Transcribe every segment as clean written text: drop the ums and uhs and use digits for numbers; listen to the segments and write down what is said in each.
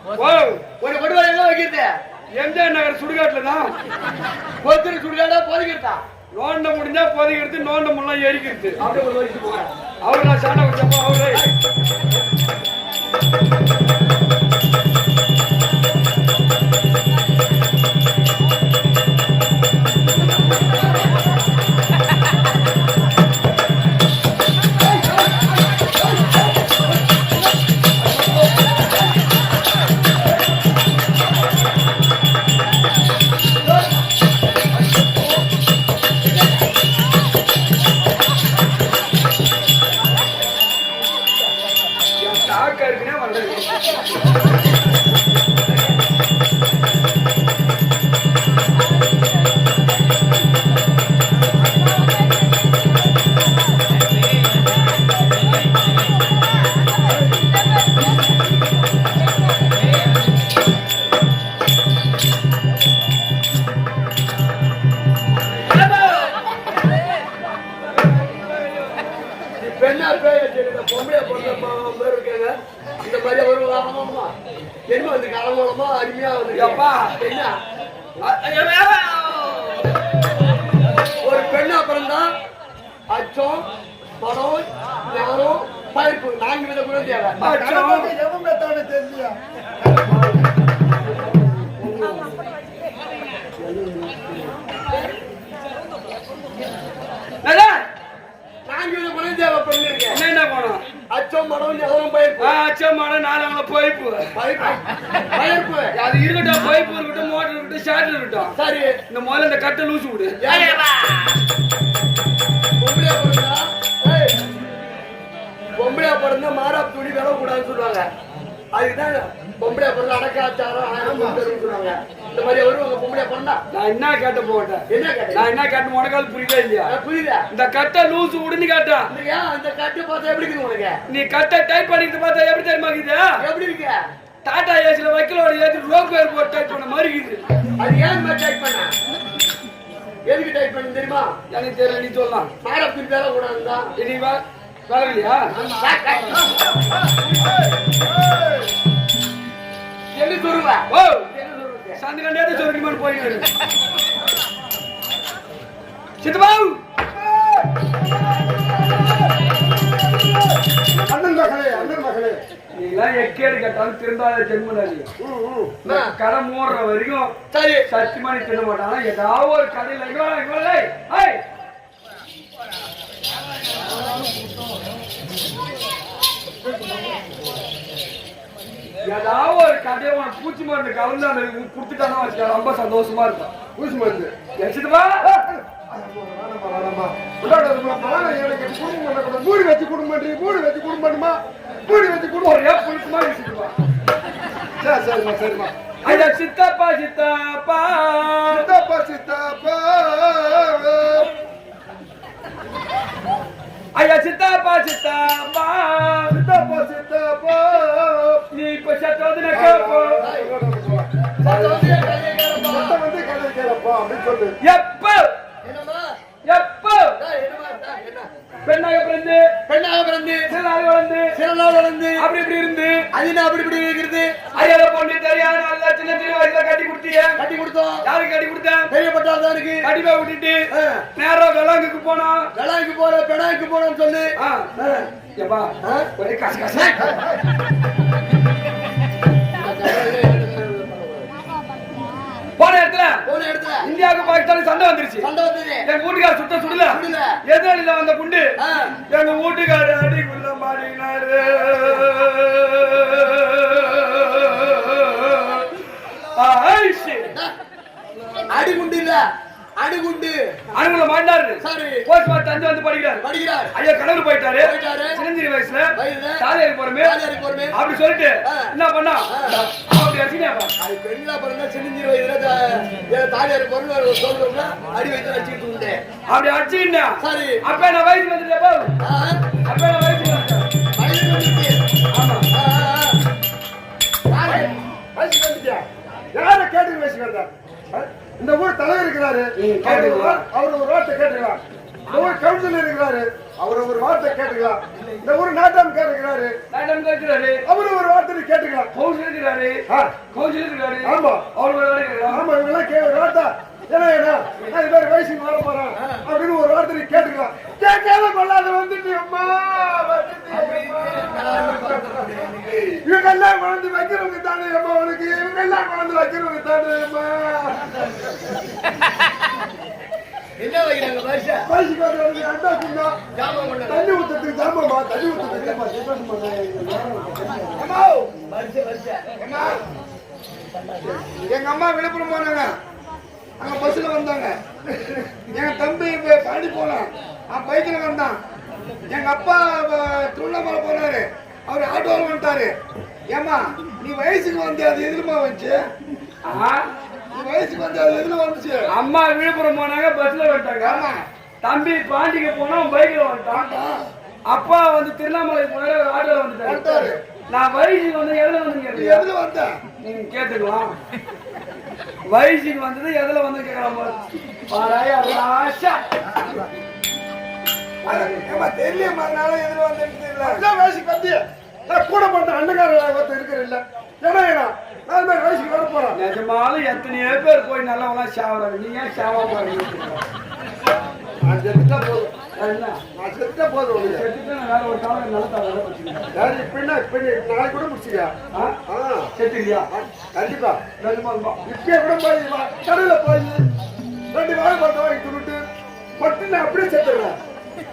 ஒரு கொண்டு எங்க வைக்கிறது? எம்ஜிஆர் நகர் சுடுகாட்டுல தான். கொத்துரு சுடுகாடா போதிக்கிறதா? நோண்ட முடிஞ்சா போதிக்கிறது, நோண்ட முல்லாம் எரிக்கிறது. அப்படியே ஒரு வயசு போங்க. அவரு நான் சாணம் வச்சப்போ அவரு ஒரு பெண்ணா பிறந்தா அச்சம், பணம், ஞானம், பயிர்ப்பு 4 வித குணம் தேவை. என்ன போனோம்? அச்சம், மனம், ஞானம், பயிர்ப்பு. அச்சம், மனம், நாளங்கள பைப்பு. பயிர்ப்பு அது இருக்கட்டும், பைப்பு இருக்கட்டும், மோட்டர் இருக்கட்டும், ஷார்ட் இருக்கட்டும். சரி, இந்த முதல்ல இந்த கட்டை லூசு விடு. பொம்பளையா பிறந்தா மாறாப்பு துணி விலை கூடாதுன்னு சொல்லுவாங்க. அதுக்குதான் பொம்பளையா பிறந்த அடக்காச்சாரம் 1000 சொல்லுவாங்க. இந்த மாதிரி வருவாங்க பொம்பளையா பிறந்தா. நான் என்ன கேட்ட போட்டேன்? என்ன கேட்ட? நான் என்ன கேட்ட உனக்காவது புரியவே இல்லையா? புரியுதா? இந்த கட்டை லூசு விடுன்னு கேட்டான். அந்த கட்டை பார்த்தா எப்படி இருக்கு உனக்கு? நீ கட்டை டைப் பண்ணிட்டு பார்த்தா எப்படி தெரியுமா இருக்குது? எப்படி இருக்கு? டாடா ஏசில வைக்கலோட ஏத்தி லோகோ ஏர்போர்ட் டைப் பண்ண மாதிரி இருக்குது. அது ஏன் மாதிரி டைப் பண்ண? எதுக்கு டைப் பண்ண தெரியுமா? எனக்கு தெரியல, நீ சொல்லலாம். மாறாப்பு துணி வேலை கூடாதுதான். இனி வேலை இல்லையா? என்ன சொல்லுவா? ஓ சந்திரன் சொல்லிட்டு போயிட்டு சித்தபாவு அண்ணன் மகளே, அண்ணன் மகளே, நீங்களாம் எக்கேடு கேட்டாலும் திருந்தாத ஜென்மனாதி கடை மூடுற வரைக்கும் சரி சத்தியமா நீ தின்ன மாட்டானா? ஏதாவது ஒரு கடையில் ஏதாவது ஒரு கதையை உனக்கு பூச்சி மருந்து கலந்து அந்த கொடுத்துட்டானா வச்சுக்க ரொம்ப சந்தோஷமா இருக்கும். பூச்சி மருந்து எச்சிட்டுமா மூடி வச்சு குடும்பம், மூடி வச்சு குடும்பமா, மூடி வச்சு குடும்பம் ஒரே புளிக்குமா வச்சுக்குமா? சரிம்மா, சரிம்மா. ஐயா சித்தப்பா சித்தப்பா சித்தப்பா சித்தப்பா, ஐயா சித்தப்பா சித்தப்பா சித்தப்பா சித்தப்பா, நீ இப்ப சத்தம் கேட்போ வந்து கதை கேளப்பா அப்படின்னு சொல்லு. எப்ப எப்ப பெண்ணாக பிறந்து சில நாள் வளர்ந்து அப்படி இப்படி இருந்து அது அப்படி இப்படி இருக்கிறது. ஐயா பொண்ணு தெரியாது, நல்லா சின்ன வயசுல கட்டி கொடுத்தோம். யாருக்கு கட்டி கொடுத்தேன்? பெரிய பட்டாதாருக்கு கண்டிப்பா விட்டுட்டு நேரம் வெள்ளாங்குக்கு போனோம். வெள்ளாய்க்கு போற பெணாய்க்கு போனோம்னு சொல்லு. எப்பா ஒரே காசு காசு போன இடத்துல இந்தியாவுக்கு பாகிஸ்தானுக்கு சண்டை வந்துருச்சு. எங்க வீட்டுக்கார சுடல எதிரில வந்த குண்டு எங்க வீட்டுக்கார அடிக்குள்ள மாடினாரு. அடிகுண்டு இல்ல, அடிகுண்டு அணுகுல மாட்டாரு. சரி போஸ்ட் மார்க் தந்து வந்து படிக்கிறார். ஐயா கடவுள் போயிட்டாரு சின்னஞ்சிரி வயசுல தாலியாரி போறமே அப்படி சொல்லிட்டு என்ன பண்ணா அப்படி அடிச்சுனாப்பா. அது பெண்ணா பிறந்தா சின்னஞ்சிரி வயசுல தாலியாரி பொருள் சொல்றோம்னா அடி வயசுல அடிச்சுட்டு உண்டு. அப்படி அடிச்சுன்னா சரி அப்ப நான் வயசு வந்துட்டேப்பா. அப்ப நான் வயசு ஆமா வயசு வந்துட்டியா? யார கேட்டு வயசு வந்தா? இந்த ஊர் தலைவர் இருக்கிறாரு, அவர் ஒரு ரோட்டை கேட்டுக்கலாம். இந்த ஊர் கவுன்சிலர் இருக்கிறாரு, அவர் ஒரு வார்த்தை கேட்டுக்கலாம். இந்த ஊர் நாட்டாமக்காரர் இருக்கிறாரு, அவரு ஒரு வார்த்தை கேட்டுக்கலாம். கவுன்சிலர் இருக்கிறாரு. ஆமா, அவரு ஆமா, இவங்கெல்லாம் ஒரு வார்த்தை ஏன்னா நான் இது வயசுக்கு வர போறேன் அப்படின்னு ஒரு வார்த்தை கேட்டுக்கலாம். கேட்காத கொள்ளாத வந்துட்டு அம்மா இவங்கெல்லாம் குழந்தை வைக்கிறவங்க தானே அம்மா, உனக்கு இவங்கெல்லாம் குழந்தை வைக்கிறவங்க தானே அம்மா. என்ன வைக்கிறாங்க வயசுக்கு வரவங்க அண்டா சொன்னா தண்ணி ஊத்துறதுக்கு ஜாமாமா, தண்ணி ஊத்துறதுக்கு எங்க அம்மா விழுப்புரம் போனாங்க, அங்க பஸ்ல வந்தாங்க. எங்க தம்பி பாடி போனான், பைக்ல வந்தான். எங்க அப்பா திருவண்ணாமலை போனாரு, அவர் ஆட்டோவில் வந்துட்டாரு. ஏமா நீ வயசுக்கு வந்து அது எதுலமா வந்துச்சு? நீ வயசுக்கு வந்து அது எதுல வந்துச்சு? அம்மா விழுப்புரம் போனாங்க, பஸ்ல வந்துட்டாங்க. தம்பி பாண்டிக்கு போனா பைக்ல வந்துட்டான். அப்பா வந்து திருவண்ணாமலை போனாரு, ஒரு ஆட்டோல வந்துட்டாரு. நான் வயசுக்கு வந்து எதுல வந்து எதுல வந்த நீங்க கேட்டுக்கலாம். வயசுக்கு வந்தது எதுல வந்து கேட்கலாம். தெரியல எதுல வந்து வயசுக்கு வந்து கூட போட்ட அண்ணகார இருக்கிற இல்ல. ஏன்னா நான் வயசுக்கு வர போறேன். நிஜமாலும் எத்தனையோ பேர் போய் நல்லவங்களா சாவறாங்க, நீ ஏன் சாவா போறீங்க? நான் செத்துட்டா போதும், நான் செத்துட்டா போதும். வேற ஒரு காலம் நாளைக்கு கூட முடிச்சுக்கா செத்துக்கியா? கண்டிப்பா இப்பயே கூட போய் கடையில போய் 2 வாழைப்பழத்தை வாங்கி துணுட்டு மட்டும் நான் அப்படியே செத்துடுறேன்.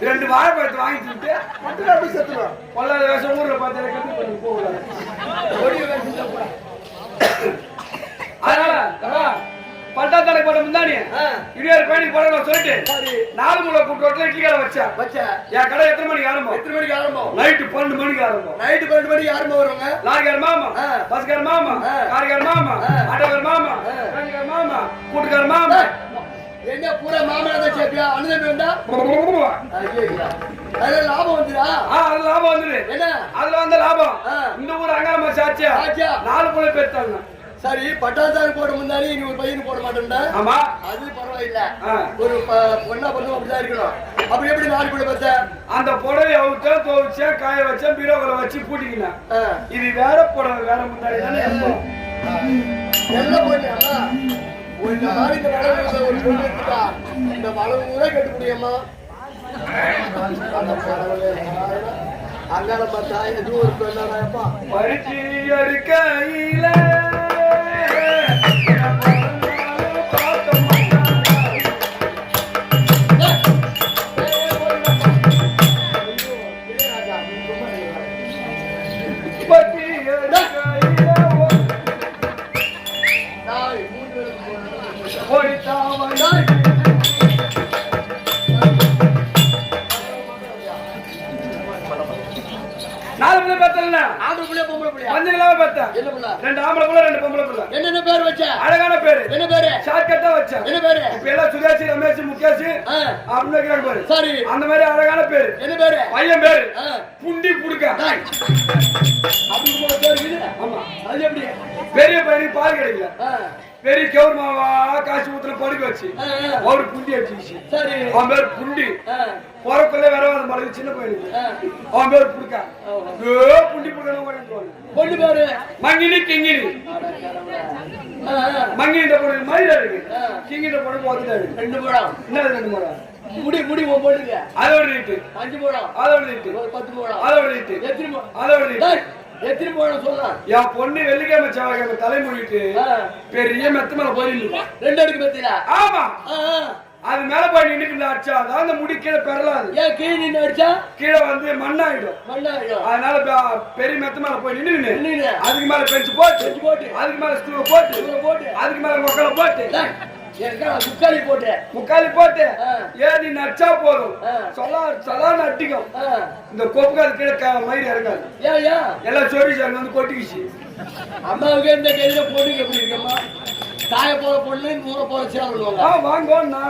2 வாழைப்பழத்தை வாங்கி துட்டு மட்டும் அப்படியே செத்துடுவேன். பொல்லாத வேஷம் ஊர்ல பார்த்து கம்மி பண்ணி போகல. அதனால பட்டாத்தடை போட முந்தானி இடியார் பயணிக்கு போட சொல்லிட்டு 4 மூலை கூட்டு இட்லி கடை வச்சா. என் கடை எத்தனை மணிக்கு ஆரம்பம்? நைட்டு 12 மணிக்கு ஆரம்பம். நைட்டு 12 மணிக்கு யாருமா வருவாங்க? லாரிக்கார மாமா, பஸ்கார மாமா, காரிக்கார மாமா, ஆட்டோக்கார மாமா, மாமா, கூட்டுக்கார மாமா. என்ன பூரா மாமனாத சேப்பியா அண்ணன் வந்தா அதுல லாபம் வந்துடா? அதுல லாபம் வந்துரு. என்ன அதுல வந்த லாபம் இந்த ஊர் அங்காளம்மா சாச்சியா 4 மூலை பேர்த்தாங்க. சரி, பட்டாசாரி போட முன்னாடி நீ ஒரு பையனு போட மாட்டேன்டா. ஆமா, அது பரவாயில்ல. ஒரு பொண்ணா பொண்ணு அப்படிதான் இருக்கணும். அப்படி எப்படி 4 கூட பத்த? அந்த புடவை அவுத்த துவச்ச காய வச்ச பீரோகளை வச்சு பூட்டிக்கினா. இது வேற புடவை வேற முன்னாடி தானே எல்லாம் போயிட்டா. ஒரு நாள் இந்த வளவு ஒரு பொண்ணு இருக்குதா, இந்த வளவு கூட கட்டு முடியுமா? அங்கால பார்த்தா எதுவும் ஒரு பெண்ணாடாப்பா பறிச்சு எடுக்கையில என்ன பேர் வச்ச? அழகான பேரு. என்ன பேரு? ஷார்ட்கட்டா வச்ச. என்ன பேரு? இப்ப எல்லாம் சுதேசி, ரமேஷ், முகேஷ் அப்படின்னு வைக்கிறாங்க பேரு. சரி, அந்த மாதிரி அழகான பேரு. என்ன பேரு? பையன் பேரு புண்டி புடுக்க. அப்படி ஒரு பேர் இருக்குது. ஆமா, அது எப்படி? பெரிய பையனுக்கு பால் கிடைக்கல, பெரிய கவுர் மாவா காசு ஊத்துல படுக்க வச்சு அவரு புண்டி அடிச்சு. சரி, அவன் பேர் புண்டி. போறக்குள்ள வேற மழை சின்ன பையனுக்கு அவன் பேர் புடுக்கா. புண்டி புடுக்க. பொண்ணு பேரு மங்கினி கிங்கினி. மங்கிட்ட பொண்ணு மயிலா இருக்கு, கிங்கிட்ட பொண்ணு போத்துட்டாரு. 2 முழம். என்ன 2 முழம்? முடி போடுங்க. அதோட ரேட்டு 5 முழம். அதோட ரேட்டு 10 முழம். அதோட ரேட்டு அதோட ரேட்டு எத்தனை முழம் சொல்லலாம்? என் பொண்ணு வெள்ளிக்கிழமை செவ்வாய்க்கிழமை தலைமொழிட்டு பெரிய மெத்த மேல போயிருந்தா 2 அடுக்கு மெத்தில. ஆமா, அது மேல போய் நின்னுக்கு அடிச்சா அதான் அந்த முடி கீழே பெறலாது. ஏன் கீழே நின்று அடிச்சா கீழே வந்து மண்ணாயிடும். அதனால பெரிய மெத்த மேல போய் நின்று அதுக்கு மேல பெஞ்சு போட்டு அதுக்கு மேல ஸ்டூல போட்டு அதுக்கு மேல மொக்கலை போட்டு முக்காலி போட்டு ஏன் நீ நச்சா போதும் சொல்லான்னு அட்டிக்கும். இந்த கொப்புக்காது கீழே மயிறு இறங்காது. எல்லாம் சொரி சார் வந்து கொட்டிக்கிச்சு. அம்மாவுக்கு இந்த கையில பொண்ணு எப்படி இருக்கம்மா? தாய போற பொண்ணு நூற போற சேருவாங்க. வாங்கோண்ணா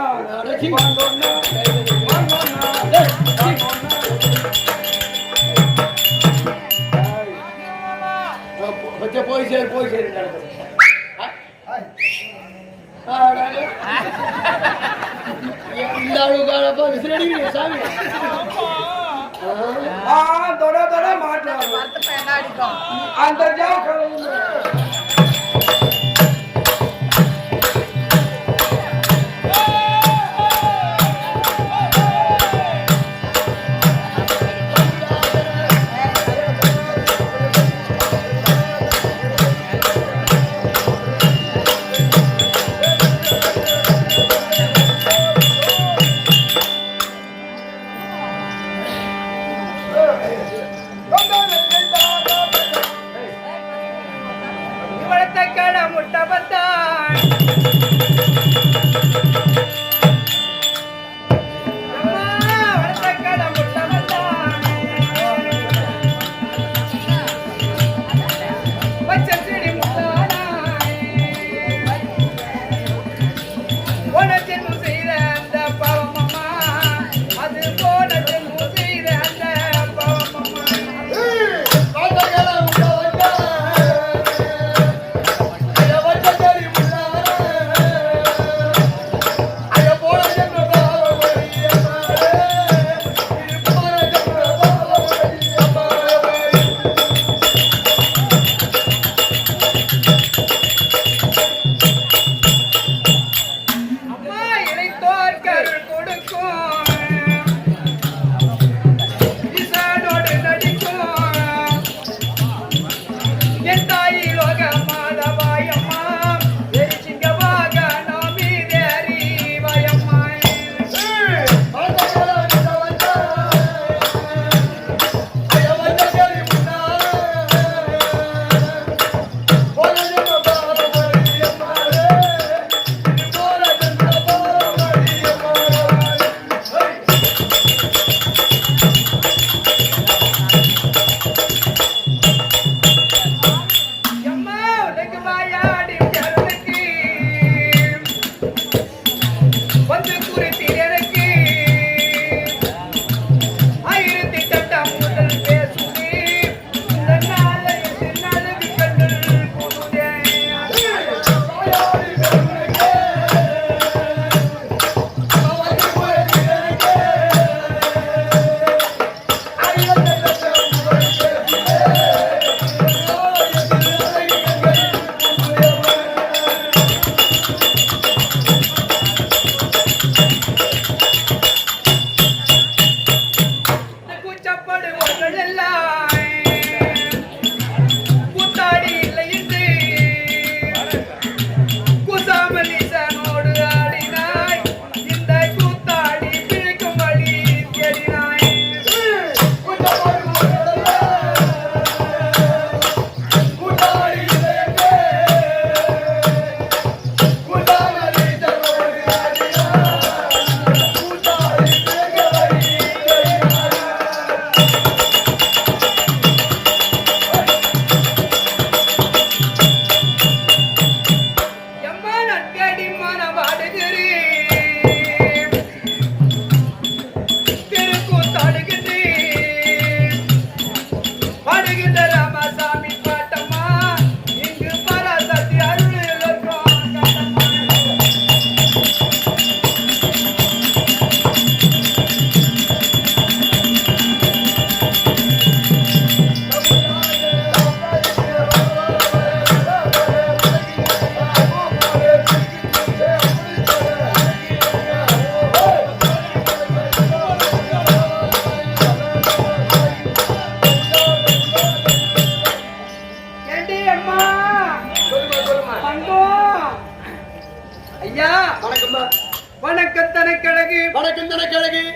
போய் சரி இந்த அளவுக்கு விசில் அடிக்கிறீங்க சாமி. தொட தொட மாட்டாங்க அந்த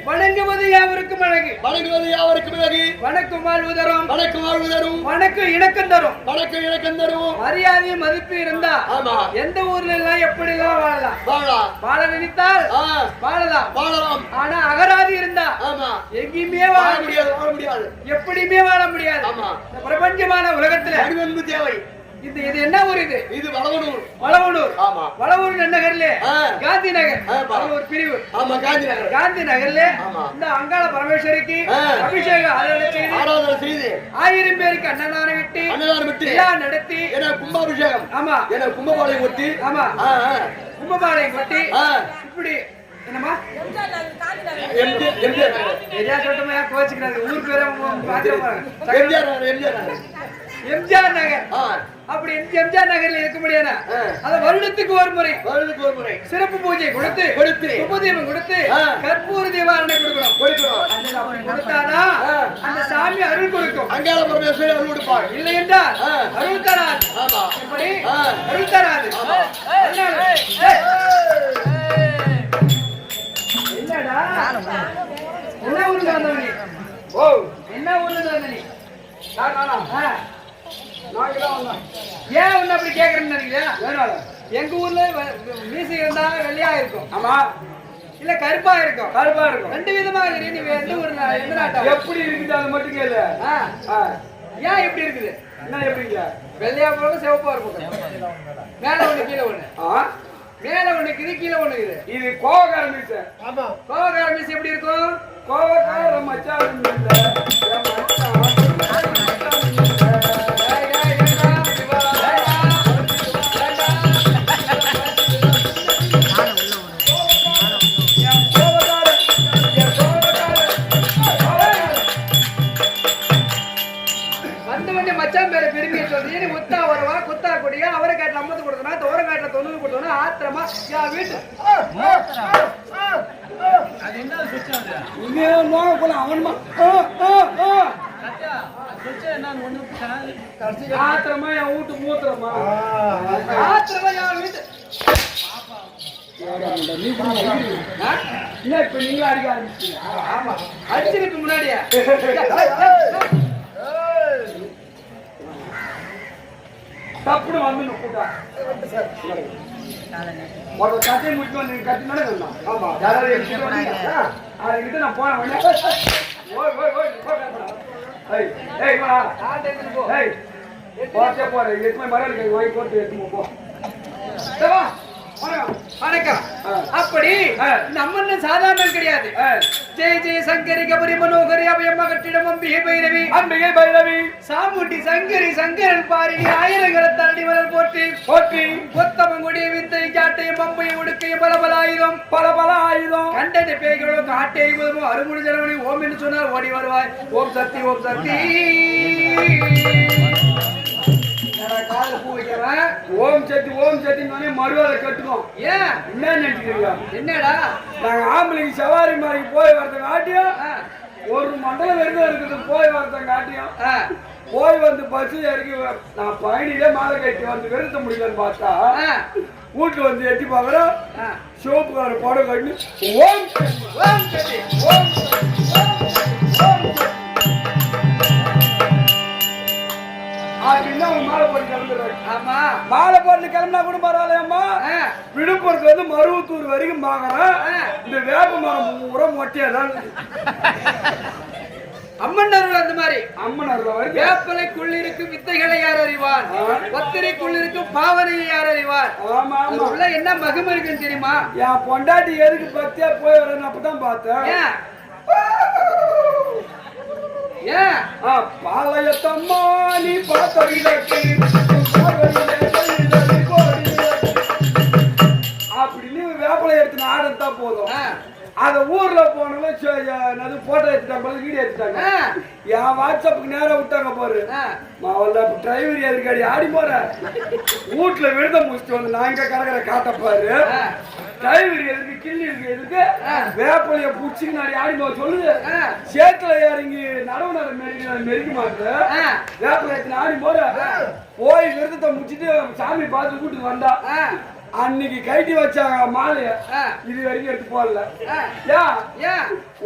வணங்குவது யாவருக்கும் அழகு, வணங்குவது யாவருக்கும் அழகு. வணக்கம் வாழ்வுதரும், வணக்கம் வாழ்வுதரும், வணக்கம் இணக்கம் தரும், வணக்கம் இணக்கம் தரும். மரியாதை மதிப்பு இருந்தா ஆமா எந்த ஊர்ல எல்லாம் எப்படி எல்லாம் வாழலாம், வாழலாம். வாழ நினைத்தால் வாழலாம், வாழலாம். ஆனா அகராதி இருந்தா ஆமா எங்கேயுமே வாழ முடியாது, வாழ முடியாது, எப்படியுமே வாழ முடியாது. ஆமா பிரபஞ்சமான உலகத்துல அறிவன்பு தேவை. இது இது என்ன ஊர்? இது வளவனூர். வளவனூர். ஆமா வளவூர் நகர்ல காந்தி நகர் ஒரு பிரிவு. ஆமா காந்தி நகர். காந்தி நகர்ல இந்த அங்காள பரமேஸ்வரிக்கு அபிஷேகம் ஆராதனை செய்து 1000 பேருக்கு அன்னதானம் விட்டு விழா நடத்தி கும்பாபிஷேகம். ஆமா கும்பபாளையம் ஒட்டி. ஆமா கும்பபாளையம் கொட்டி இப்படி என்னம்மா எம்ஜிஆர் எரியா சொல்லிட்டோமா கோச்சுக்கிறாரு ஊர் பேரை எம்ஜிஆர் எம்ஜிஆர் நகர். அப்படி எம்ஜிஆர் நகர்ல இருக்க முடியாது. அத வருடத்துக்கு ஒரு முறை சிறப்பு பூஜை கொடுத்து உபதீபம் கொடுத்து கற்பூர தீபாவளி கொடுக்கணும். அப்படி கொடுத்தாதான் அந்த சாமி அருள் கொடுக்கும். அங்காள பரமேஸ்வரி அருள் கொடுப்பார். இல்லை என்றால் அருள் தராது. எப்படி அருள் தராது? என்னடா என்ன ஊர்ல வந்தவனி? ஓ என்ன ஊர்ல வந்த நீ? ஏன் ஒண்ணு அப்படி கேக்குறேன்னு நினைக்கிறேன். எங்க ஊர்ல மீசை இருந்தா வெள்ளையா இருக்கும். ஆமா இல்ல கருப்பா இருக்கும். ரெண்டு விதமா இருக்கு. நீ எந்த ஊர் எந்த நாட்டம் எப்படி இருக்குது அது மட்டும் கேளு. ஏன் எப்படி இருக்குது? என்ன எப்படிங்க? வெள்ளையா போக சிவப்பா இருக்கும். மேல ஒண்ணு கீழே ஒண்ணு. மேல ஒண்ணு இருக்குது கீழே ஒண்ணு இருக்குது. இது கோவக்கார மீசை. ஆமா கோவக்கார மீசை எப்படி இருக்கும்? கோவக்கார மச்சான் மச்சான் பேரை பெருமையை சொல்றீங்க. நீ முத்தா வருவா குத்தா கொடியா அவரை காட்டுல 50 கொடுத்தனா தோர காட்டுல 90 கொடுத்தனா ஆத்திரமா யா வீட்டு அது என்ன சுச்சாது இங்க நோக போல அவன்மா சத்யா சுச்சே நான் ஒண்ணு கடைசி ஆத்திரமா யா வீட்டு மூத்திரமா ஆத்திரமா யா வீட்டு இல்ல இப்ப நீங்க அடிக்க ஆரம்பிச்சீங்க. ஆமா அடிச்சிருக்கு முன்னாடியே தப்புன்னு வந்து கூட்டா ஒரு கட்டையை முடிச்சு வந்து கட்டி நடக்கணும். ஆமா யாராவது அதுக்கிட்ட நான் போனேன். போறேன் எட்டு மரம் ஓய் போட்டு எடுத்து போ. வணக்கம். அப்படி இந்த அம்மன் சாதாரண கிடையாது. ஜெய ஜெய சங்கரி கபரி மனோகரி அபயம்மா கட்டிடம் அம்பிகை பைரவி சாமுட்டி சங்கரி சங்கரன் பாரினி ஆயிரங்களை தரடி மலர் போற்றி கொத்தமங்குடிய வித்தை காட்டையும் பம்பையும் உடுக்கையும் பல ஆயுதம் கண்டனை பேய்களும் காட்டை முதலும் அருமுடி ஜனவனி ஓம் என்று சொன்னால் ஓடி வருவாய். ஓம் சக்தி ஓம் சக்தி ஓம் சத்தி மறுவாதை கட்டுவோம். ஏன் என்ன நினைக்கிறீங்க? என்னடா நாங்க ஆம்பளைக்கு சவாரி மாறிக்கு போய் வரதுக்கு ஆட்டியும் ஒரு மண்டலம் விருதம் இருக்குது. போய் வரதுக்கு ஆட்டியும் போய் வந்து பஸ் இறக்கி நான் பயணியிலே மாலை கட்டி வந்து விருத்த முடியலன்னு பார்த்தா வீட்டுல வந்து எட்டி பாக்குறோம் சோப்புக்கார போட கட்டி ஓம் ஓம் அப்படின்னா மாலை போட்டு கிளம்புறாரு. ஆமா மாலை போட்டு கிளம்பினா கூட பரவாயில்லையம்மா. விழுப்புரத்துல இருந்து மருவத்தூர் வரைக்கும் பாக்குறேன். இந்த வேப்ப மரம் பூரா மொட்டையாதான் அம்மன் அருள் அந்த மாதிரி. அம்மன் அருள் வேப்பலைக்குள் இருக்கும் வித்தைகளை யார் அறிவார்? ஒத்திரைக்குள் இருக்கும் பாவனையை யார் அறிவார்? ஆமா உள்ள என்ன மகிமை இருக்குன்னு தெரியுமா? என் பொண்டாட்டி எதுக்கு பத்தியா போய் வரேன்னு அப்பதான் பார்த்தேன். ஏன் பாளையத்தம்மா நீ பார்த்த அப்படின்னு வேப்பலை எடுத்து ஆடத்தான் போதும். அத ஊர்ல போனவங்க போட்டோ எடுத்துட்டாங்க வீடியோ எடுத்துட்டாங்க. என் வாட்ஸ்அப்புக்கு நேரம் விட்டாங்க பாரு. மாவல்ல டிரைவர் எதுக்காடி ஆடி போற வீட்டுல விழுத முடிச்சுட்டு வந்து நான் இங்க கரகரை காட்டப்பாரு. டிரைவர் எதுக்கு கிள்ளி இருக்கு எதுக்கு வேப்பலைய புடிச்சுக்கு நாடி ஆடி போக சொல்லுது. சேத்துல இறங்கி நடவு மெரிக்க மாட்டேன். வேப்பலை எடுத்து ஆடி போற போய் விருதத்தை முடிச்சுட்டு சாமி பார்த்து வீட்டுக்கு வந்தா அன்னைக்கு கைட்டி வச்சாங்க மாலைய இது வரைக்கும் எடுத்து போடல.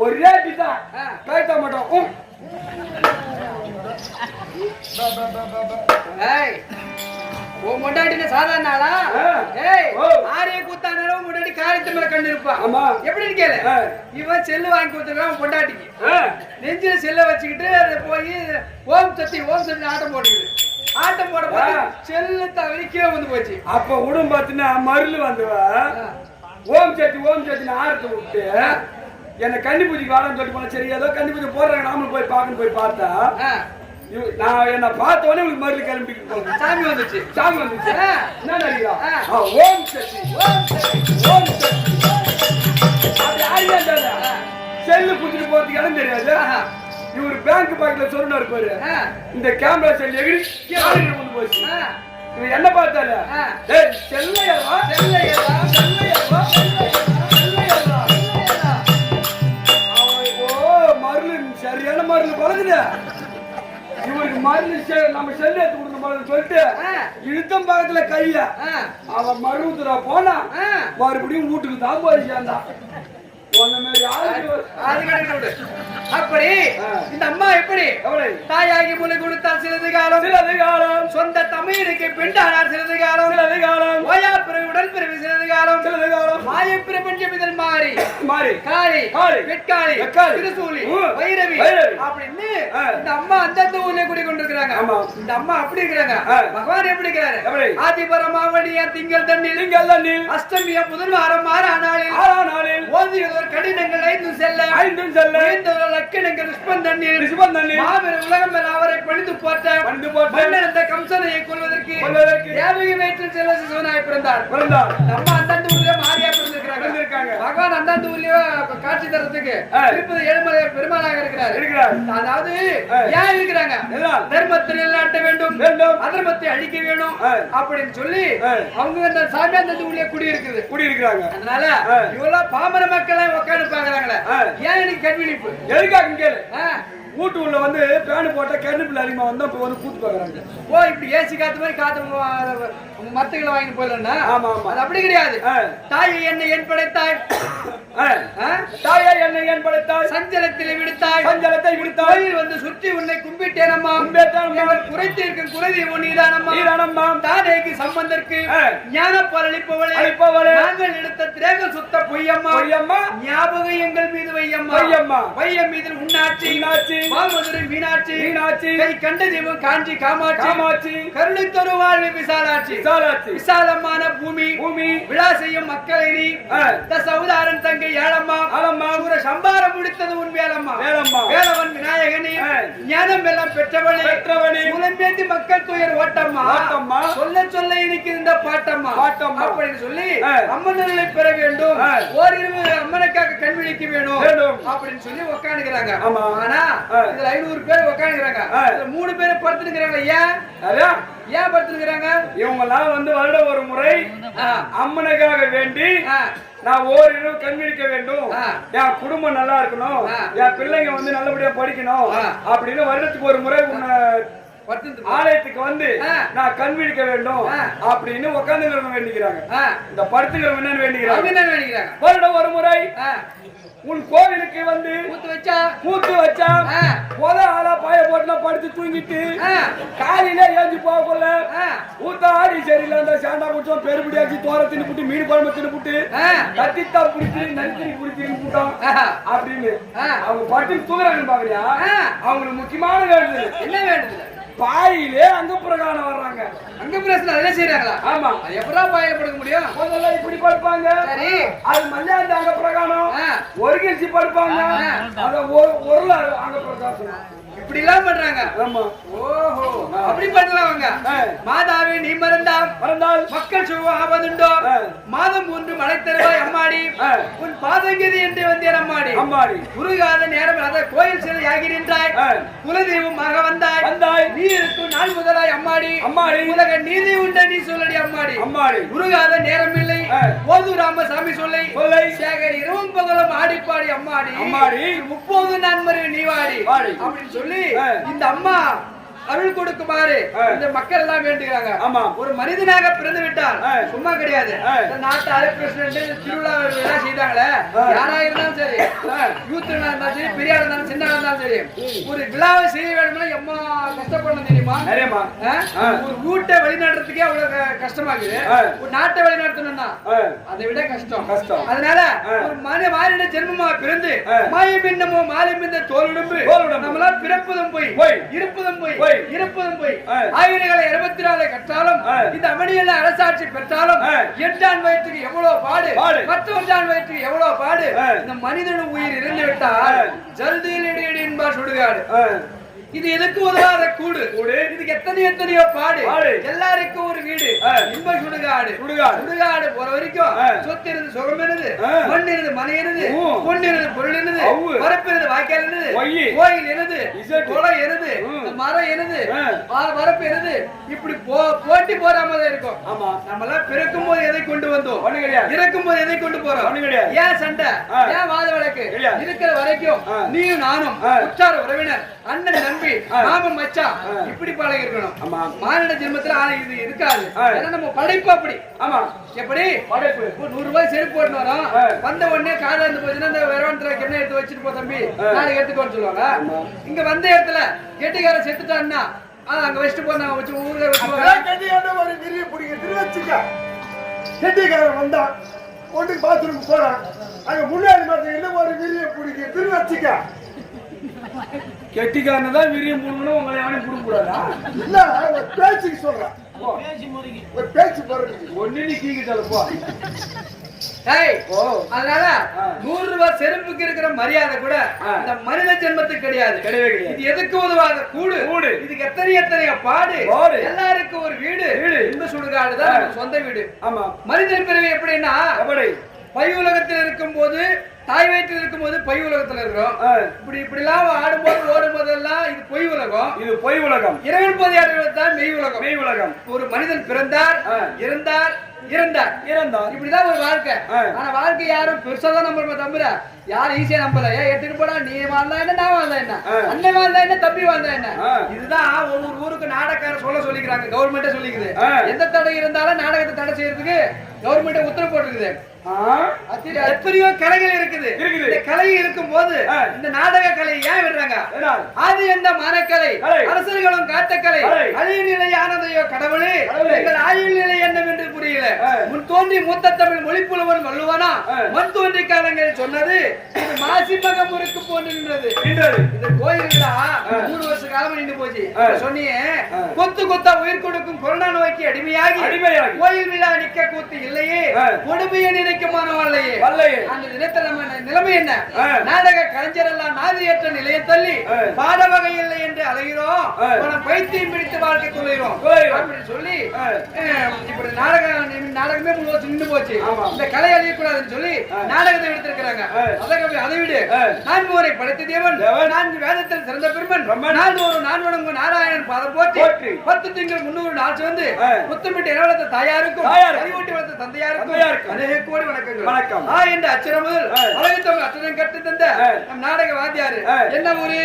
ஒரு ரேட்டி தான் கைட்ட மாட்டோம். உன் முண்டாட்டின சாதாரண ஆளா? ஆரிய கூத்தானாலும் முன்னாடி காரியத்து மேல கண்டு இருப்பான். எப்படி கேளு இவன் செல்லு வாங்கி கொடுத்துருக்கான் பொண்டாட்டிக்கு. நெஞ்சில செல்ல வச்சுக்கிட்டு போய் ஓம் சத்தி ஆட்டம் போட்டுக்குது. ஆட்டம் போட போது செல்லு தவறி கீழே வந்து போச்சு. அப்ப உடம்பு பாத்தீங்கன்னா மருள் வந்துவ ஓம் சத்தி ஆரத்தை விட்டு என்ன கன்னி பூஜைக்கு வாழன்னு சொல்லிட்டு போன. சரி ஏதோ கன்னி பூஜை போடுறாங்க நாமளும் போய் பார்க்கணும். போய் பார்த்தா நான் என்ன பார்த்த உடனே உங்களுக்கு மருந்து கிளம்பிட்டு சாமி வந்துச்சு. என்ன நினைக்கிறோம்? ஓம் சக்தி ஓம் சக்தி ஓம் சக்தி போறதுக்கு இடம் தெரியாது. இவரு பேங்க் பாக்கெட்ல சொருனா இருப்பாரு. இந்த கேமரா செல் எகிரி கொண்டு போச்சு. இவன் என்ன பார்த்தால செல்லையவா செல்லையவா செல்லையவா செல்லையவா மருள் சரியான மருள் பழகுது. இவருக்கு மருந்து நம்ம செல்லு எடுத்து கொடுக்க சொல்லிட்டு இழுத்தம் பக்கத்துல கைய அவன் மருந்துரா போனா மறுபடியும் வீட்டுக்கு தான் போய் சேர்ந்தான். அப்படி இந்த அம்மா எப்படி தாயாகி மொழி கொடுத்தால் சிறிது காலம் சொந்த தமிழுக்கு பெண்டானார் சிறிது காலம் ஓயா பிறகு உடல் பிறகு சிறிது காலம் மாய பிரபஞ்சம் இதழ் மாறி காளி வெட்காளி திருசூலி வைரவி அப்படின்னு இந்த அம்மா அந்தந்த ஊர்ல கூடி கொண்டிருக்கிறாங்க. இந்த அம்மா அப்படி இருக்கிறாங்க. பகவான் எப்படி இருக்கிறாரு? ஆதிபரமாவடியா திங்கள் தண்ணில் அஷ்டமியா புதன்வாரம் ஆறானாளில் ஓதியதோர் கடினங்கள் ஐந்தும் செல்ல லக்கணங்கள் ரிஷ்பந்தண்ணில் மாபெரும் உலகம் அவரை பணிந்து போட்ட மன்னர்ந்த கம்சனையை கொள்வதற்கு தேவகி வயிற்றில் செல்ல சிசுவனாய் பிறந்தார். நம்ம அந்தந்த ஊர்ல மாறியா பிறந்திருக்கிறாங்க. பகவான் அந்தந்த ஊர்லயோ காட்சி தரத்துக்கு திருப்பதி ஏழுமலை பெருமாளாக இருக்கிறார். அதாவது ஏன் இருக்கிறாங்க? தர்மத்தை நிலைநாட்ட வேண்டும், அதர்மத்தை அழிக்க வேணும் அப்படின்னு சொல்லி அவங்க அந்த சாமி அந்த ஊர்லயே குடியிருக்கிறாங்க. அதனால இவ்வளவு பாமர மக்களை உட்காந்து பாக்குறாங்களே, ஏன் எனக்கு கண்விழிப்பு எதுக்காக கேளு. வீட்டு உள்ள வந்து பேனு போட்டா கருப்பில் அதிகமா வந்தா இப்ப வந்து கூத்து பாக்குறாங்க. ஓ இப்படி ஏசி காத்து மாதிரி காத்து மரத்துக்களை வாங்கிட்டு போயிடலன்னா அது அப்படி கிடையாது. தாயை என்னை என் படைத்தாய், தாயை என்னை என் படைத்தாய், சஞ்சலத்திலே விடுத்தாய், சஞ்சலத்தை விடுத்தாய், வந்து சுற்றி உன்னை கும்பிட்டேன் அம்மா, குறைத்து இருக்கும் குறைதி நீதானம்மா, தானேக்கு சம்பந்தற்கு ஞான பலளிப்பவளே, நாங்கள் எடுத்த திரேக சுத்த பொய்யம்மா, ஞாபகம் எங்கள் மீது வையம்மா, வையம் மீது உன்னாட்சி மாமதுரை மீனாட்சி, கை கண்ட தெய்வம் காஞ்சி காமாட்சி, கருணை தரு வாழ்வு விசாலாட்சி, விசாலமான பூமி விழா செய்யும் மக்களை நீ சௌதாரன் தங்கை ஏழம்மா, சூர சம்பாரம் முடித்தது உன் வேலம்மா, வேலவன் விநாயகனே, ஞானம் எல்லாம் பெற்றவனே, உலம்பேத்தி மக்கள் துயர் ஓட்டம்மா, சொல்ல எனக்கு இந்த பாட்டம்மா அப்படின்னு சொல்லி அம்மனை பெற வேண்டும், ஓரிரவு அம்மனுக்காக கண் விழிக்க வேணும் அப்படின்னு சொல்லி உட்காந்துக்கிறாங்க. ஆனா இதுல 500 பேர் உட்காந்துக்கிறாங்க. 3 பேர் படுத்துக்கிறாங்க. ஏன் படுத்துக்கிறாங்க? இவங்க எல்லாம் வந்து வருட ஒரு முறை அம்மனுக்காக வேண்டி நான் ஓரிரவு கண்விழிக்க வேண்டும், என் குடும்பம் நல்லா இருக்கணும், என் பிள்ளைங்க வந்து நல்லபடியா படிக்கணும் அப்படின்னு வருடத்துக்கு ஒரு முறை உன்னை ஆலயத்துக்கு வந்து நான் கண் விழிக்க வேண்டும் அப்படின்னு உட்கார்ந்து வேண்டிக்கிறாங்க. இந்த படுத்துக்கிறவங்க என்னன்னு வேண்டிக்கிறாங்க? வருடம் ஒரு முறை உன் கோவிலுக்கு வந்து கூத்து வச்சா போத ஆளா பாய போட்டுனா படுத்து தூங்கிட்டு காலையில ஏஞ்சி போகல ஊத்த ஆடி சரியில்லை அந்த சாண்டா குடிச்சோம் பெருபடியாச்சு தோர தின்னு புட்டு மீன் குழம்பு தின்னு புட்டு கத்தித்தா பிடிச்சி நன்றி பிடிச்சி போட்டோம் அப்படின்னு அவங்க படுத்து தூங்குறாங்கன்னு பாக்குறியா? அவங்களுக்கு முக்கியமான வேண்டுதல் என்ன வேண்டுதல்? பாயிலே அங்க பிரகாரம் வர்றாங்க. அங்க பிரச்சனை அதெல்லாம் செய்யறாங்களா? ஆமா. எப்படா பாயில படுக்க முடியும்? முதல்ல இப்படி படுப்பாங்க. சரி. அது மல்லியாண்ட அங்க பிரகாரம் ஒரு கிழிச்சி படுப்பாங்க. அத ஒருல அங்க பிரகாசம் இப்படி எல்லாம் பண்றாங்க. ஆமா. ஓஹோ அப்படி பண்றவங்க மாதாவே நீ மறந்தால் மக்கள் சுவ ஆவதுண்டோ, மாதம் 3 மழை தருவாய் அம்மாடி, உன் பாதங்கதி என்று வந்தேன் அம்மாடி, உருகாத நேரம் அத கோயில் சிலை ஆகிறீன்றாய், குலதெய்வமாக வந்தாய், நீ இருக்கும் நாள் முதலாய் அம்மாடி, உலக நீதி உண்ட நீ சொல்லடி அம்மாடி, உருகாத நேரம் இல்லை ஓது ராமசாமி சொல்லை, சேகர் இரவும் பகலும் ஆடிப்பாடி அம்மாடி, 30 நான்மறை நீ வாடி அப்படின்னு சொல்லி இந்த அம்மா அருள் கொடுக்குமாறு இந்த மக்கள் எல்லாம் வேண்டுகிறாங்க. ஒரு மனிதனாக பிறந்து விட்டால் சும்மா கிடையாது. நாட்டு அரசு பிரசிடென்ட் திருவிழா செய்தாங்களே, யாரா இருந்தாலும் சரி, யூத் இருந்தாலும் சரி, பெரியா இருந்தாலும் சின்ன இருந்தாலும் சரி, ஒரு விழாவை செய்ய வேண்டும்னா எம்மா கஷ்டப்படணும் தெரியுமா? ஒரு வீட்டை வழிநடத்துறதுக்கே அவ்வளவு கஷ்டமாகுது. ஒரு நாட்டை வழிநடத்தணும்னா அதை விட கஷ்டம். அதனால ஒரு மாநில ஜென்மமா பிறந்து மாயம் என்னமோ மாலிம் இந்த தோலுடம்பு நம்மளால பிறப்பதும் போய் இருப்பதும் போய் இருப்பதும் போய் ஆயிரங்களை 24 கற்றாலும் இந்த அமணியில அரசாட்சி பெற்றாலும் 8ஆம் வயதுக்கு எவ்வளவு பாடு, 10ஆம் வயதுக்கு எவ்வளவு பாடு. இந்த மனிதன் உயிர் இருந்து விட்டால் ஜல்தியில் என்பார் சுடுகாடு. இது எதுக்கு உதவாத கூடு இதுக்கு எத்தனையோ பாடு எல்லாருக்கும் ஒரு வீடு இன்ப சுடுகாடு சுடுகாடு போற வரைக்கும் சொத்து இருந்து சுகம் இருந்து மண் இருந்து மனை இருந்து பொண்ணு இருந்து பொருள் இருந்து வரப்பு இருந்து வாய்க்கால் இருந்து கோயில் இருந்து குளம் இருந்து மரம் இருந்து வரப்பு இருந்து இப்படி போட்டி போறாம இருக்கும் நம்ம எல்லாம் பிறக்கும் போது எதை கொண்டு வந்தோம் இறக்கும் போது எதை கொண்டு போறோம் ஏன் சண்டை ஏன் வாத வழக்கு இருக்கிற வரைக்கும் நீயும் நானும் உற்றார உறவினர் அண்ணன் நம்பி மாமன் மச்சான் இப்படி பழகி இருக்கணும் மானிட ஜென்மத்துல இது இருக்காது ஏன்னா நம்ம படைப்பு அப்படி எப்படி படைப்பு 100 ரூபாய் செருப்பு போட்டு வரோம் வந்த உடனே காதா இருந்து போச்சுன்னா இந்த வெறவனத்துல என்ன எடுத்து வச்சுட்டு போ தம்பி நாளைக்கு எடுத்துக்கோன்னு சொல்லுவாங்க இங்க வந்த இடத்துல கெட்டிக்காரன் செத்துட்டான்னா அங்க வச்சுட்டு போனா வச்சு ஊர்ல ஒரு விரிய பிடிக்கிறது வச்சுக்க கெட்டிக்காரன் வந்தா ஒன்றுக்கு பாத்ரூம் போறான் அங்க முன்னாடி பார்த்து என்ன ஒரு விரிய பிடிக்கிறது வச்சுக்க கெட்டிக்காரன் தான் விரியம் போடணும் உங்களை யாரும் கொடுக்க கூடாதா இல்ல ஒரு பேச்சுக்கு சொல்றேன் ஒரு பேச்சு போறது ஒன்னு நீ கீக்கிட்டப்போ அதனால 100 ரூபாய் செருப்புக்கு இருக்கிற மரியாதை கூட இந்த மனித ஜென்மத்துக்கு கிடையாது இது எதுக்கு உதவாத கூடு இதுக்கு எத்தனையோ பாடு எல்லாருக்கும் ஒரு வீடு இந்த சுடுகாடு தான் சொந்த வீடு மனிதன் பிறவி எப்படின்னா பை உலகத்தில் இருக்கும் போது தாய் வயிற்றில் இருக்கும் போது பொய் உலகத்துல இருக்கிறோம் இப்படி எல்லாம் ஆடும்போது ஓடும் போதெல்லாம் இது பொய் உலகம் இறைவன் போது ஆடுவதுதான் மெய் உலகம் ஒரு மனிதன் பிறந்தார் இருந்தார் இப்படிதான் ஒரு வாழ்க்கை ஆனா வாழ்க்கை யாரும் பெருசாதான் நம்ப தம்புற யாரும் ஈஸியா நம்பல எடுத்துட்டு போனா நீ வாழ்ந்தா என்ன நான் வாழ்ந்தா என்ன அண்ணன் வாழ்ந்தா என்ன தம்பி வாழ்ந்தா என்ன இதுதான் ஒவ்வொரு ஊருக்கு நாடகக்காரர் சொல்லிக்கிறாங்க கவர்மெண்டே சொல்லிக்குது எந்த தடை இருந்தாலும் நாடகத்தை தடை செய்யறதுக்கு கவர்மெண்ட் உத்தரவு போட்டுருக்குது எத்தனையோ கலைகள் இருக்குது இந்த கலை இருக்கும் போது இந்த நாடக கலை ஏன் விடுறாங்க அது எந்த மனக்கலை அரசர்களும் காத்த கலை அழிவு நிலை ஆனதையோ கடவுளே எங்கள் ஆயுள் நிலை என்னவென்று புரியல முன் தோன்றி மூத்த தமிழ் மொழிப்புலவன் வள்ளுவனா மண் தோன்றி காலங்கள் சொன்னது இது மாசி மகம் முறுக்கு போன்று நின்றது இந்த கோயில்களா 3 வருஷ காலம் நின்று போச்சு சொன்னியே கொத்து கொத்தா உயிர் கொடுக்கும் கொரோனா நோய்க்கு அடிமையாகி கோயில் விழா நிக்க கூத்து இல்லையே கொடுமையை நினைக்குமானவல்லையே அந்த தினத்துல நிலைமை என்ன நாடக கலைஞர் எல்லாம் நாதியற்ற நிலையை தள்ளி பாட வகை இல்லை என்று அலைகிறோம் பைத்தியம் பிடித்து வாழ்க்கை கொள்கிறோம் அப்படின்னு சொல்லி இப்படி நாடகமே 3 வருஷம் நின்று போச்சு இந்த கலை அழியக்கூடாதுன்னு சொல்லி நாடகத்தை எடுத்திருக்கிறாங்க அதை விடு 4 முறை படைத்த தேவன் 4 வேதத்தில் சிறந்த பெருமன் 4 வணங்கும் நாராயணன் பாதம் போற்றி 10 திங்கள் 300 நாள் வந்து முத்தமிட்டு இளவளத்த தாயாருக்கும் அறிவூட்டி வளர்த்த தந்தையாருக்கும் அநேக கோடி வணக்கம் என்ற அச்சரம் முதல் அழகு தமிழ் அச்சரம் கட்டு தந்த நம் நாடக வாத்தியாரு என்ன ஊரு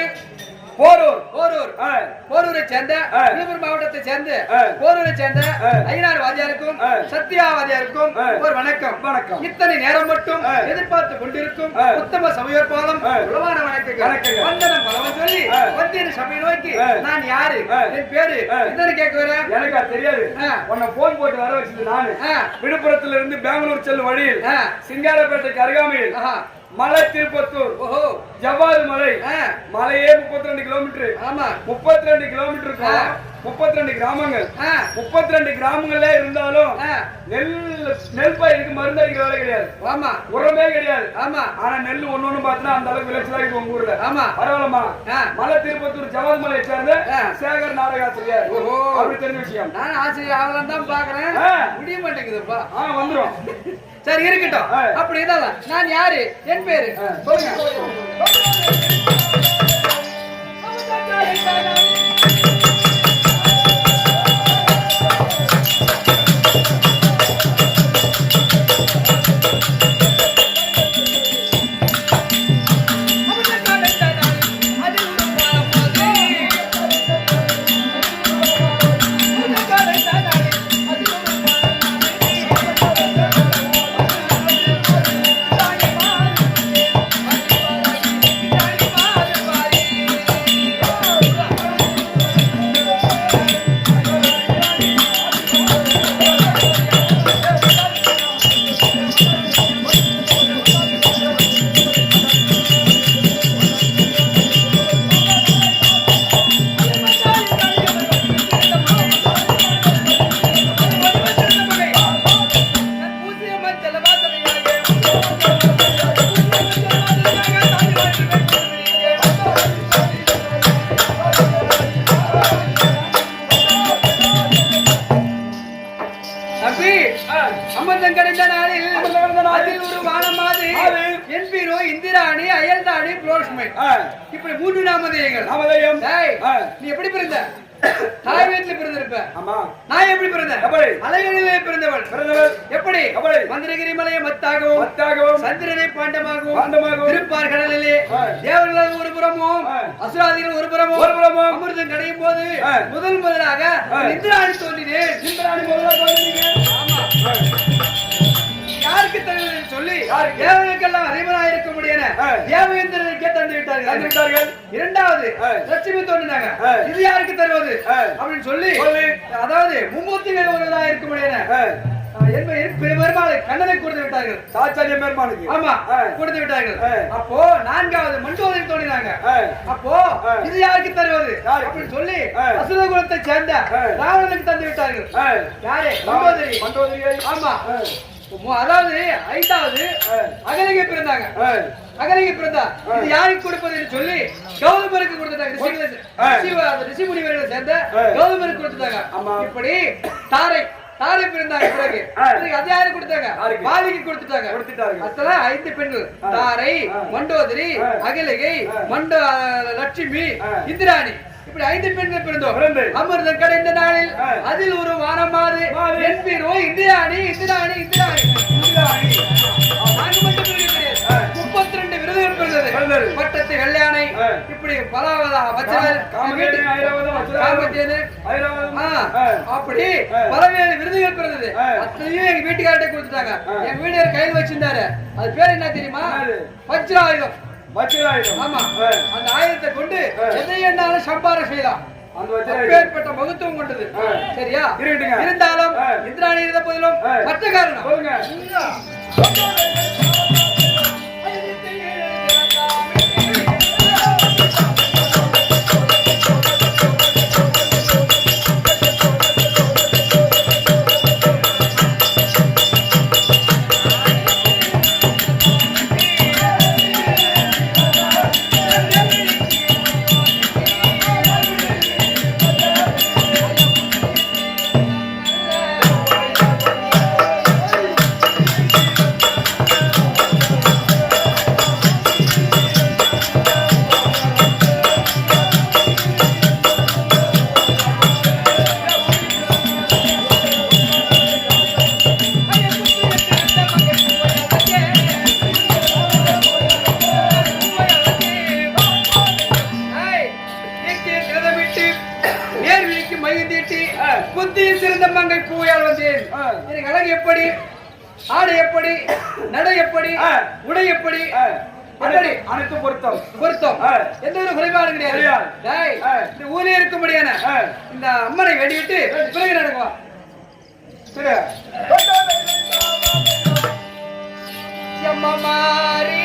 போரூரை சேர்ந்த விழுப்புரம் மாவட்டத்தை சேர்ந்த போரூரை சேர்ந்த ஐயனார் வாத்தியாருக்கும் சத்யா வாத்தியாருக்கும் ஒரு வணக்கம் இத்தனை நேரம் மட்டும் எதிர்பார்த்து கொண்டிருக்கும் உத்தம சமயோற்பாதம் உலவான வணக்கங்கள் வந்தனம் பலவன் சொல்லி வந்திய சபை நோக்கி நான் யாரு என் பேரு என்னன்னு கேட்க வரேன் எனக்கு தெரியாது உன்னை போன் போட்டு வர வச்சது நானு விழுப்புரத்துல இருந்து பெங்களூர் செல்லும் வழியில் சிங்காரப்பேட்டைக்கு அருகாமையில் மலை திருப்பத்தூர் ஜவ்வாது மலை மலையே 32 கிலோமீட்டர் 32 கிலோமீட்டர் 32 கிராமங்கள் 32 கிராமங்களே இருந்தாலும் நெல் பயிருக்கு மருந்து அடிக்கிற வேலை கிடையாது உரமே கிடையாது ஆனா நெல் ஒண்ணு பார்த்தா அந்த அளவுக்கு விளைச்சலா இருக்கு உங்க ஊர்ல பரவாயில்லமா மலை திருப்பத்தூர் ஜவ்வாது மலையை சேர்ந்த சேகர் நாடக ஆசிரியர் அப்படி தெரிஞ்ச விஷயம் நான் ஆசிரியர் ஆகலாம் தான் பாக்குறேன் முடிய மாட்டேங்குதுப்பா வந்துரும் சரி இருக்கட்டும் அப்படி இருந்தாலும் நான் யாரு என் பேரு சொல்லுங்க அம்மன் கிடைத்த நாளில் அதில் ஒரு வானமாது என் பீரோ இந்திராணி அயல்தாணி புரோஷ்மை இப்படி 3 நாமதேயங்கள். நீ எப்படி பிறந்த? தாய் வீட்டில் பிறந்திருப்ப. நான் எப்படி பிறந்தேன்? அலைகளிலே பிறந்தவள். எப்படி? மந்திரகிரி மலையை மத்தாகவும் சந்திரனை பாண்டமாகவும் திருப்பார் கடலிலே தேவர்கள் ஒரு புறமும் அசுராதிகள் ஒரு புறமும் அமிர்தம் கடையும் போது முதலாக இந்திராணி தோன்றினேன். யாருக்கு தருவது சொல்லி தேவர்களுக்கெல்லாம் அதிபராக இருக்க முடியல தேவேந்திரனுக்கே தந்து விட்டார்கள். இரண்டாவது லட்சுமி தோன்றினாங்க. இது யாருக்கு தருவது அப்படின்னு சொல்லி அதாவது மும்மூர்த்திகள் ஒருவராக இருக்க முடியல பெருமாளை கண்ணனை கொடுத்து விட்டார்கள். சாச்சாரிய பெருமாளுக்கு ஆமா கொடுத்து விட்டார்கள். அப்போ நான்காவது மண்டோதரி தோன்றினாங்க. அப்போ இது யாருக்கு தருவது அப்படின்னு சொல்லி அசுர குலத்தை சேர்ந்த ராவணனுக்கு தந்து விட்டார்கள். யாரு? மண்டோதரி. ஆமா. அதாவது ஐந்தாவது அகலிகை பிறந்தாங்க. அகலிகை பிறந்தா இது யாருக்கு கொடுப்பது சொல்லி கௌதமருக்கு கொடுத்துட்டாங்க. ரிஷி முனிவர்களை சேர்ந்த கௌதமருக்கு கொடுத்துட்டாங்க. இப்படி தாரை பிறந்தாங்க. பிறகு அது யாரு கொடுத்தாங்க? வாலிக்கு கொடுத்துட்டாங்க. அத்தனை 5 பெண்கள். தாரை, மண்டோதரி, அகலிகை, லட்சுமி, இந்திராணி. இப்படி 5 பெண்கள் பிறந்தோம். அமிர்தம் கடைந்த நாளில் அதில் ஒரு வானமாது என் பீரோ இந்திராணி. நான்கு மட்டும் கிடையாது, 32 விருதுகள் பிறந்தது. பட்டத்து வெள்ளையானை இப்படி அப்படி பலவேறு விருதுகள் பிறந்தது. அத்தனையும் எங்க வீட்டுக்கார்ட்ட கொடுத்துட்டாங்க. எங்க வீட்டுக்கார கையில் வச்சிருந்தாரு. அது பேர் என்ன தெரியுமா? வஜ்ராயுதம். ஆமா. அந்த ஆயுதத்தை கொண்டு எதை என்னாலும் சம்பாரம் செய்யலாம். அப்பேற்பட்ட மகத்துவம் கொண்டது. சரியா? இருந்தாலும் இந்திராணி இருந்த போதிலும் மற்ற காரணம் எப்படி ஆடை எப்படி நடை எப்படி உடை எப்படி அனைத்து பொருத்தம் எந்த ஒரு குறைபாடு கிடையாது. இந்த ஊரே இருக்க முடியாது. இந்த அம்மனை வெடிவிட்டு பிறகு நடக்குவா. மாறி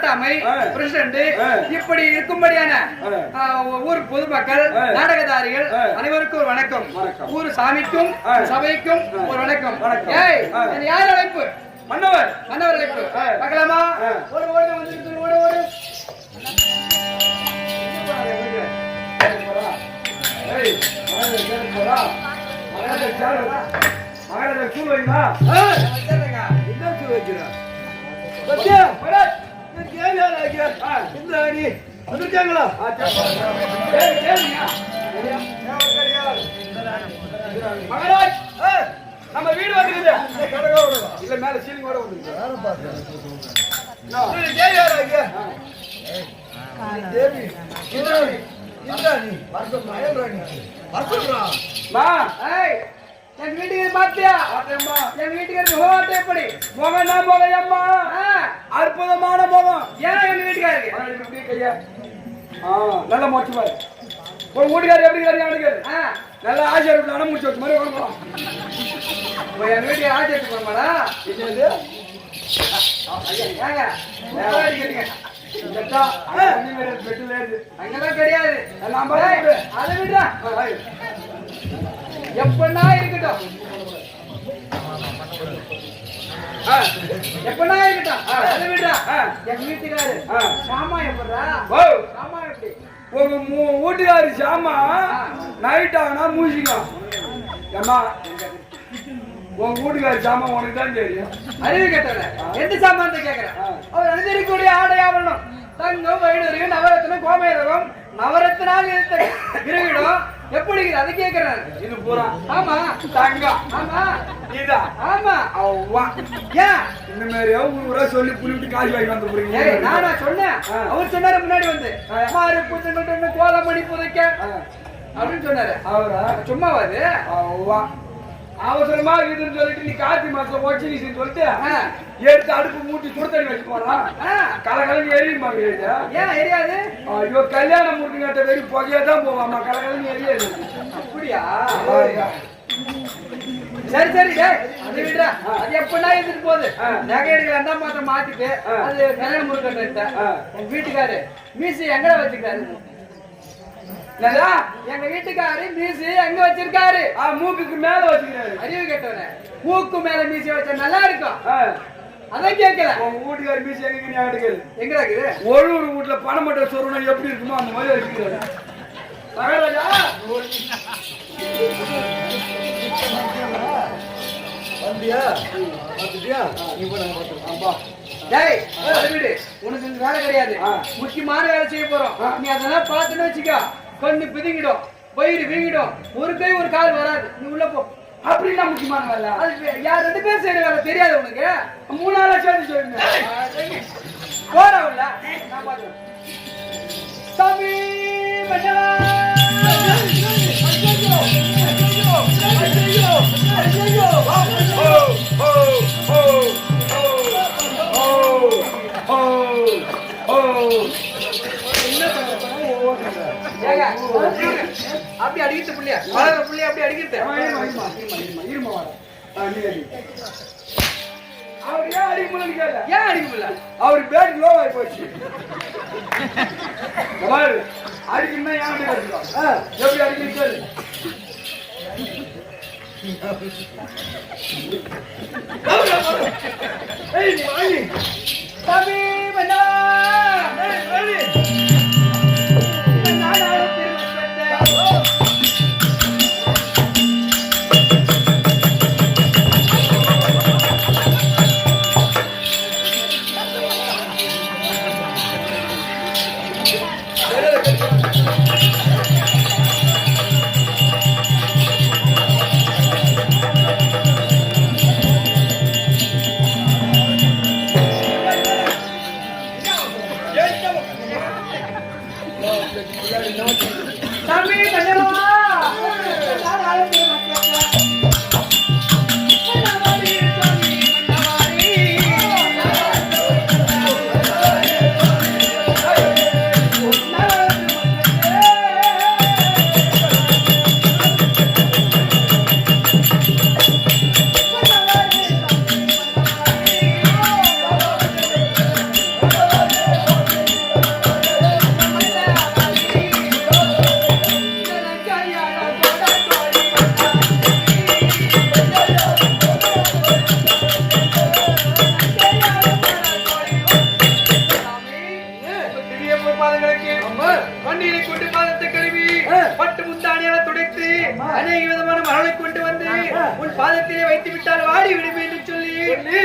நாட்டாமை பிரசிடண்ட் இப்படி இருக்கும்படியான ஊர் பொதுமக்கள் நாடகதாரிகள் அனைவருக்கும் ஒரு வணக்கம். ஊர் சாமிக்கும் சபைக்கும் ஒரு வணக்கம். யார் அழைப்பு? மன்னவர் அழைப்பு பார்க்கலாமா? ஓடு ஓடு வந்து ஓடு ஓடு. மகாராஜ் நம்ம வீடு வந்துருது. இல்ல மேல சீலிங் ஓட வந்துருது. தேவி என் வீட்டுக்கு பாத்தியா? என் வீட்டுக்கு ஹோட்டல் எப்படி முகனா முகையம்மா, அற்புதமான முகம். ஏன் எங்க வீட்டுக்காருக்கு கையா நல்ல மோச்சுவாரு. உங்க வீட்டுக்காரர் எப்படி இருக்காரு? நல்லா ஆச்சரியம் அனுப்பிச்சு வச்ச மாதிரி வரலாம். என் வீட்டுக்கு ஆச்சரியம் போறமாடா? அங்கெல்லாம் கிடையாது. அதை விடுறா, எப்பன்னா இருக்கட்டும், எப்பன்னா இருக்கட்டும். அதை விடுறா. என் வீட்டுக்காரு சாமா எப்படா? சாமா எப்படி? உங்க வீட்டுக்காரு சாமா நைட் ஆனா மூசிக்கும். ஏமா உங்க வீட்டுக்காரு சாமா உனக்கு தான் தெரியும். அறிவு கேட்டவன் எந்த சாமான் கேட்கிறேன். அவர் அணிந்திருக்கக்கூடிய ஆடை ஆவரணம் தங்கம், வைடூரியம், நவரத்னம், கோமேதகம், நவரத்னாக இருந்த கிரகிடம் எப்படி அதை கேட்கிறேன். இது பூரா ஆமா தங்கம். ஆமா இதா ஆமா. அவ்வா ஏன் இந்த மாதிரி ஊரா சொல்லி புள்ளிவிட்டு காசு வாங்கி வந்து போறீங்க? நானா சொன்னேன்? அவர் சொன்னாரு முன்னாடி வந்து மாறு பூஜை கோலமணி புதைக்க அப்படின்னு சொன்னாரு. அவரா சும்மாவாது? அவ்வா அவசரமா இதுன்னு சொல்லிட்டு நீ கார்த்தி மாசத்துல போச்சு சொல்லிட்டு எடுத்து அடுப்பு மூட்டி சுடுதண்ணி வச்சு போறான். கலகலன்னு எரியுமாங்க. ஏன் எரியாது? ஐயோ கல்யாணம் முடிஞ்சுட்ட வெறி புகையா தான் போவாமா, கலகலன்னு எரியாது. அப்படியா? சரி சரி, அது விடுறா. அது எப்படா எடுத்துட்டு போகுது? நகை எடுக்கல அந்த மாத்திரம் மாத்திட்டு அது கல்யாணம் முருகட்ட எங்க வீட்டுக்காரு மீசி எங்கட வச்சுக்காரு? எங்க வீட்டுக்காரு மீசி எங்க வச்சிருக்காரு? மூக்குக்கு மேல வச்சுக்கிறாரு. அறிவு கேட்டவன மூக்கு மேல மீசி வச்சா நல்லா இருக்கும். அதான் கேட்கல. உங்க வீட்டுக்காரு மீசி எங்க கேளு. எங்க இருக்குது? ஒரு வீட்டுல பணம் மட்டும் சொருணும் எப்படி இருக்குமோ அந்த மாதிரி வச்சுக்கிறாரு. மகாராஜா உனக்கு வேலை கிடையாது, முக்கியமான வேலை செய்ய போறோம். நீ அதெல்லாம் பார்த்துன்னு வச்சுக்கோ, கண்ணு பிதுங்கிடும், வயிறு வீங்கிடும், ஒரு கை ஒரு கால் வராது. நீ உள்ள போ. அப்படின்னா முக்கியமான வேலை. அது யார் 2 பேரும் செய்யற வேலை தெரியாது உனக்கு? 3 நாளா சேர்ந்து சொல்லுங்க. போற உள்ள நான் பாத்துறேன். சாமி மச்சலா அப்படி அடிக்கிட்டு புள்ளியா வளர புள்ளியா அப்படி அடிக்கிட்டு அவர் ஏன் அடிக்க முடியல? ஏன் அடிக்க முடியல? அவர் பேட் லோ ஆகி போச்சு. அடிக்கணும்னா ஏன் எப்படி அடிக்கிறது? சாமி மன்னா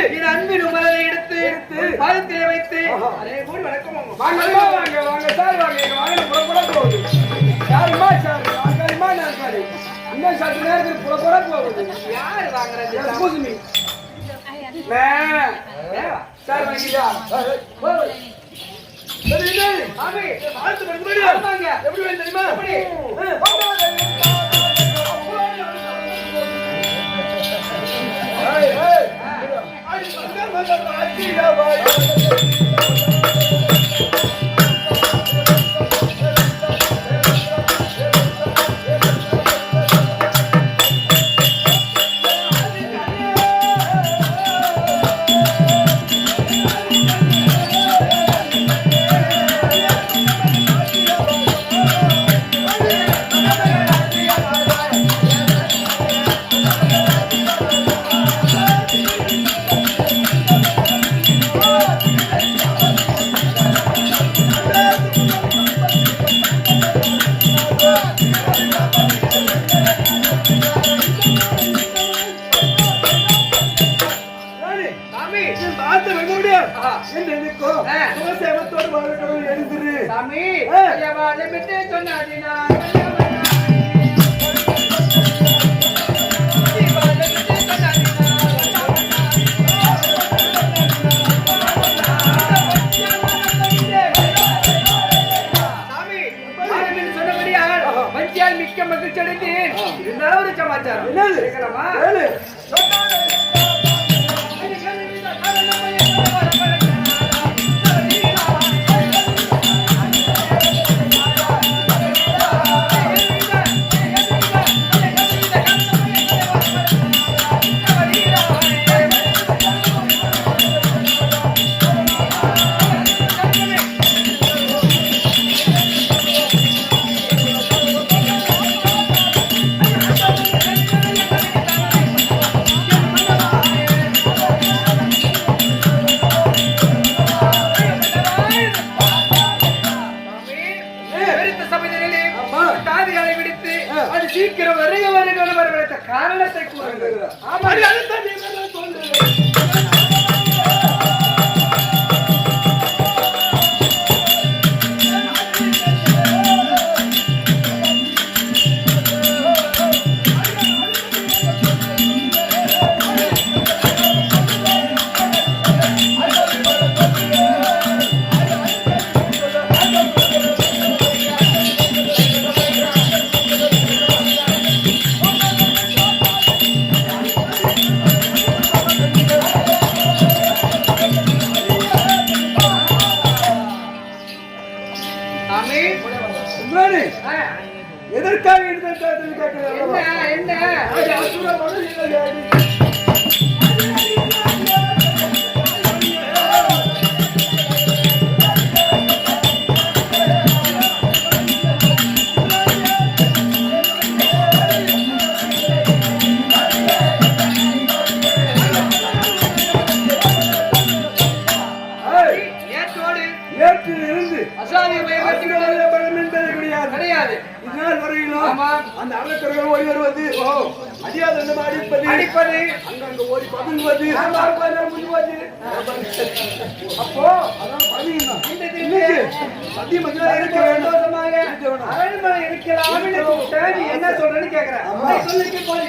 என் அன்பின் மலரை எடுத்து பாதத்திலே வைத்து அதே போல் வணக்கம் வாங்க வாங்க வாங்க சார் வாங்க எங்க வாங்க புறப்பட போகுது யாருமா சார் வாங்கமா நான் சார் இன்னும் சற்று நேரத்தில் புறப்பட போகுது யார் வாங்குறது எக்ஸ்கூஸ் மீ சார் வாங்கிடா எப்படி தெரியுமா மிக்க மகிழ்ச்சி அடைந்தேன் இருந்தாலும் ஒரு சமாச்சாரம் சீக்கிரம் வருக வருக வரவழைத்த காரணத்தை கூறுங்கள். எதற்காக என்ன கிடையாது. இதனால் வரையிலும் அந்த அரக்கர்கள் ஓடி வருவது, அதிகாரம் அடிப்பது, அங்கங்க ஓடி பதுங்குவது, முன்வது. அப்போ அதான் இருக்க வேண்டும். அரண்மனை இருக்கலாம் என்ன சொல்றேன்னு கேக்குறேன். சொல்லிட்டு போய்